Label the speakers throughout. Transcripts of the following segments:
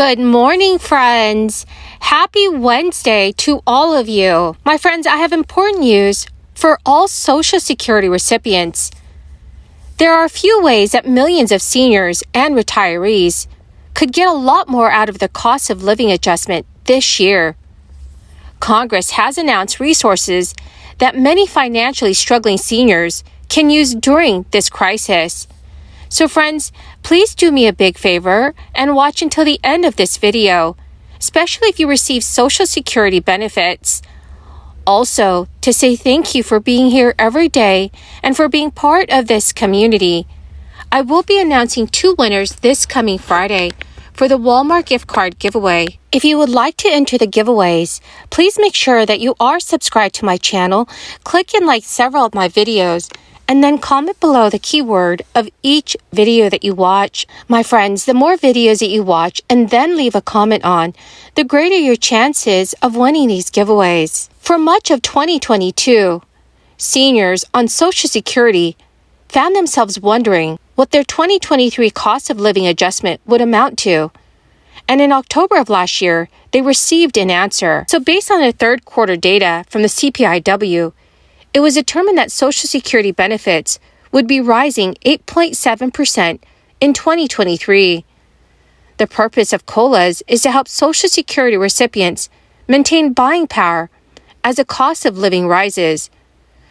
Speaker 1: Good morning, friends. Happy Wednesday to all of you. My friends, I have important news for all Social Security recipients. There are a few ways that millions of seniors and retirees could get a lot more out of the cost of living adjustment this year. Congress has announced resources that many financially struggling seniors can use during this crisis. So friends, please do me a big favor and watch until the end of this video, especially if you receive Social Security benefits. Also, to say thank you for being here every day and for being part of this community. I will be announcing 2 winners this coming Friday for the Walmart gift card giveaway. If you would like to enter the giveaways, please make sure that you are subscribed to my channel, click and like several of my videos, and then comment below the keyword of each video that you watch. My friends, the more videos that you watch and then leave a comment on, the greater your chances of winning these giveaways. For much of 2022, seniors on Social Security found themselves wondering what their 2023 cost of living adjustment would amount to. And in October of last year, they received an answer. So based on the third quarter data from the CPIW, it was determined that Social Security benefits would be rising 8.7% in 2023. The purpose of COLAs is to help Social Security recipients maintain buying power as the cost of living rises.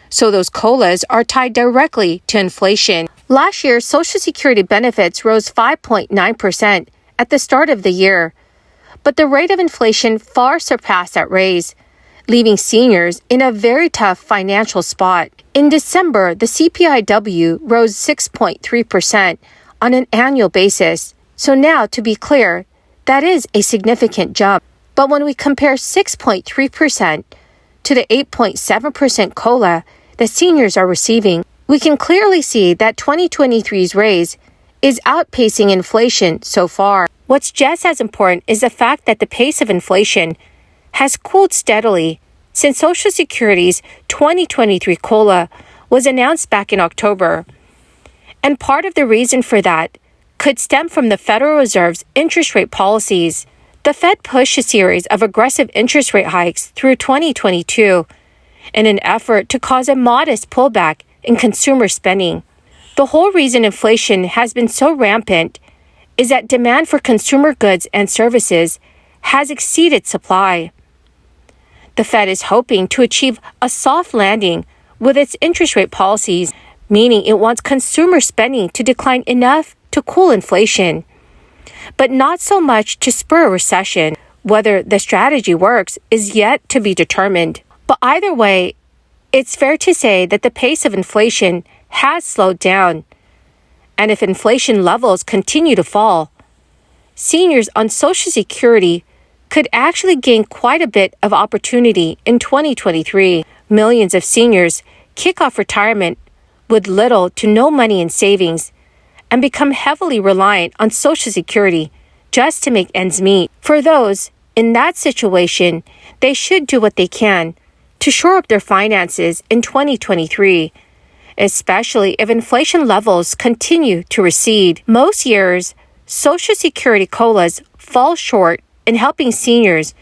Speaker 1: So those COLAs are tied directly to inflation. Last year, Social Security benefits rose 5.9% at the start of the year, but the rate of inflation far surpassed that raise, leaving seniors in a very tough financial spot. In December, the CPIW rose 6.3% on an annual basis. So now, to be clear, that is a significant jump. But when we compare 6.3% to the 8.7% COLA that seniors are receiving, we can clearly see that 2023's raise is outpacing inflation so far. What's just as important is the fact that the pace of inflation has cooled steadily since Social Security's 2023 COLA was announced back in October. And part of the reason for that could stem from the Federal Reserve's interest rate policies. The Fed pushed a series of aggressive interest rate hikes through 2022 in an effort to cause a modest pullback in consumer spending. The whole reason inflation has been so rampant is that demand for consumer goods and services has exceeded supply. The Fed is hoping to achieve a soft landing with its interest rate policies, meaning it wants consumer spending to decline enough to cool inflation, but not so much to spur a recession. Whether the strategy works is yet to be determined. But either way, it's fair to say that the pace of inflation has slowed down. And if inflation levels continue to fall, seniors on Social Security could actually gain quite a bit of opportunity in 2023. Millions of seniors kick off retirement with little to no money in savings and become heavily reliant on Social Security just to make ends meet. For those in that situation, they should do what they can to shore up their finances in 2023, especially if inflation levels continue to recede. Most years, Social Security COLAs fall short in helping seniors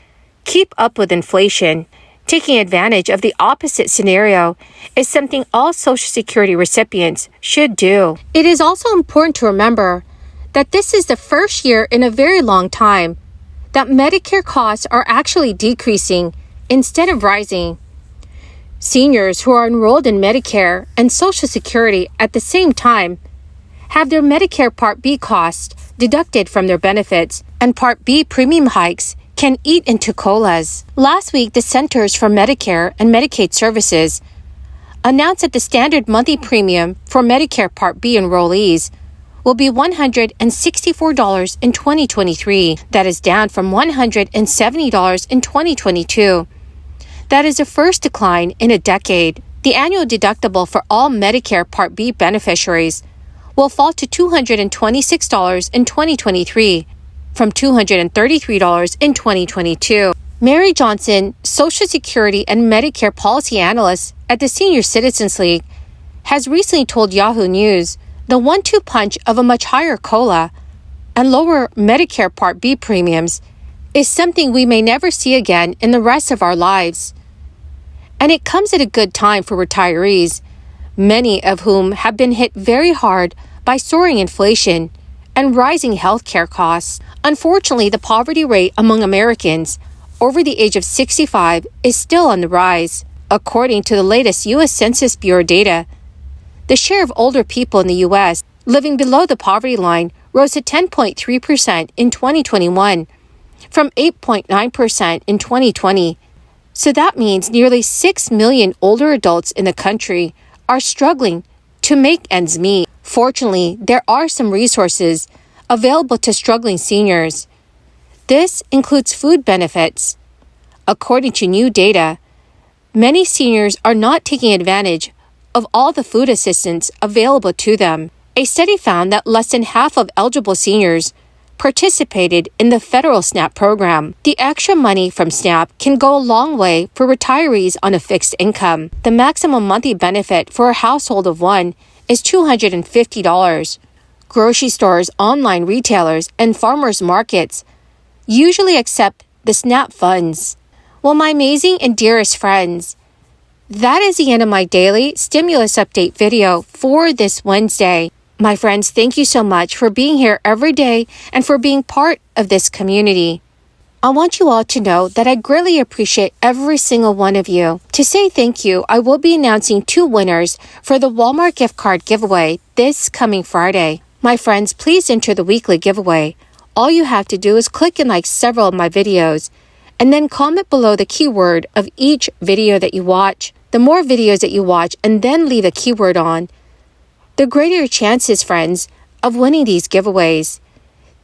Speaker 1: keep up with inflation. Taking advantage of the opposite scenario is something all Social Security recipients should do. It is also important to remember that this is the first year in a very long time that Medicare costs are actually decreasing instead of rising. Seniors who are enrolled in Medicare and Social Security at the same time have their Medicare Part B costs deducted from their benefits, and Part B premium hikes can eat into COLAs. Last week, the Centers for Medicare and Medicaid Services announced that the standard monthly premium for Medicare Part B enrollees will be $164 in 2023. That is down from $170 in 2022. That is the first decline in a decade. The annual deductible for all Medicare Part B beneficiaries will fall to $226 in 2023 from $233 in 2022. Mary Johnson, Social Security and Medicare policy analyst at the Senior Citizens League, has recently told Yahoo News the 1-2 punch of a much higher COLA and lower Medicare Part B premiums is something we may never see again in the rest of our lives. And it comes at a good time for retirees, many of whom have been hit very hard by soaring inflation and rising healthcare costs. Unfortunately, the poverty rate among Americans over the age of 65 is still on the rise. According to the latest U.S. Census Bureau data, the share of older people in the U.S. living below the poverty line rose to 10.3% in 2021, from 8.9% in 2020. So that means nearly 6 million older adults in the country are struggling to make ends meet. Fortunately, there are some resources available to struggling seniors. This includes food benefits. According to new data, many seniors are not taking advantage of all the food assistance available to them. A study found that less than half of eligible seniors participated in the federal SNAP program. The extra money from SNAP can go a long way for retirees on a fixed income. The maximum monthly benefit for a household of one is $250. Grocery stores, online retailers, and farmers markets usually accept the SNAP funds. Well, my amazing and dearest friends, that is the end of my daily stimulus update video for this Wednesday. My friends, thank you so much for being here every day and for being part of this community. I want you all to know that I greatly appreciate every single one of you. To say thank you, I will be announcing 2 winners for the Walmart gift card giveaway this coming Friday. My friends, please enter the weekly giveaway. All you have to do is click and like several of my videos, and then comment below the keyword of each video that you watch. The more videos that you watch and then leave a keyword on, the greater your chances, friends, of winning these giveaways.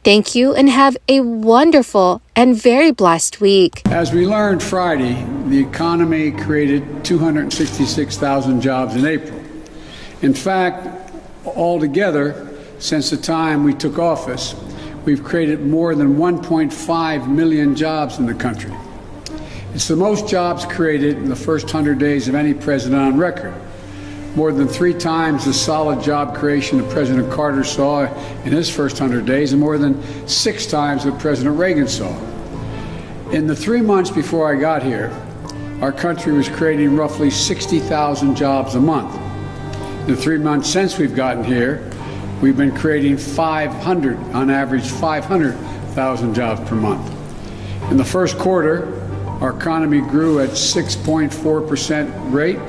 Speaker 1: Thank you and have a wonderful and very blessed week.
Speaker 2: As we learned Friday, the economy created 266,000 jobs in April. In fact, altogether, since the time we took office, we've created more than 1.5 million jobs in the country. It's the most jobs created in the first 100 days of any president on record. More than 3 times the solid job creation that President Carter saw in his first 100 days, and more than 6 times what President Reagan saw. In the 3 months before I got here, our country was creating roughly 60,000 jobs a month. In the 3 months since we've gotten here, we've been creating 500, on average 500,000 jobs per month. In the first quarter, our economy grew at 6.4% rate,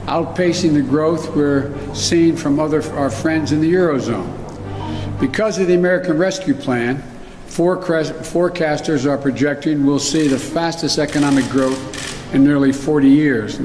Speaker 2: outpacing the growth we're seeing from our friends in the Eurozone. Because of the American Rescue Plan, forecasters are projecting we'll see the fastest economic growth in nearly 40 years.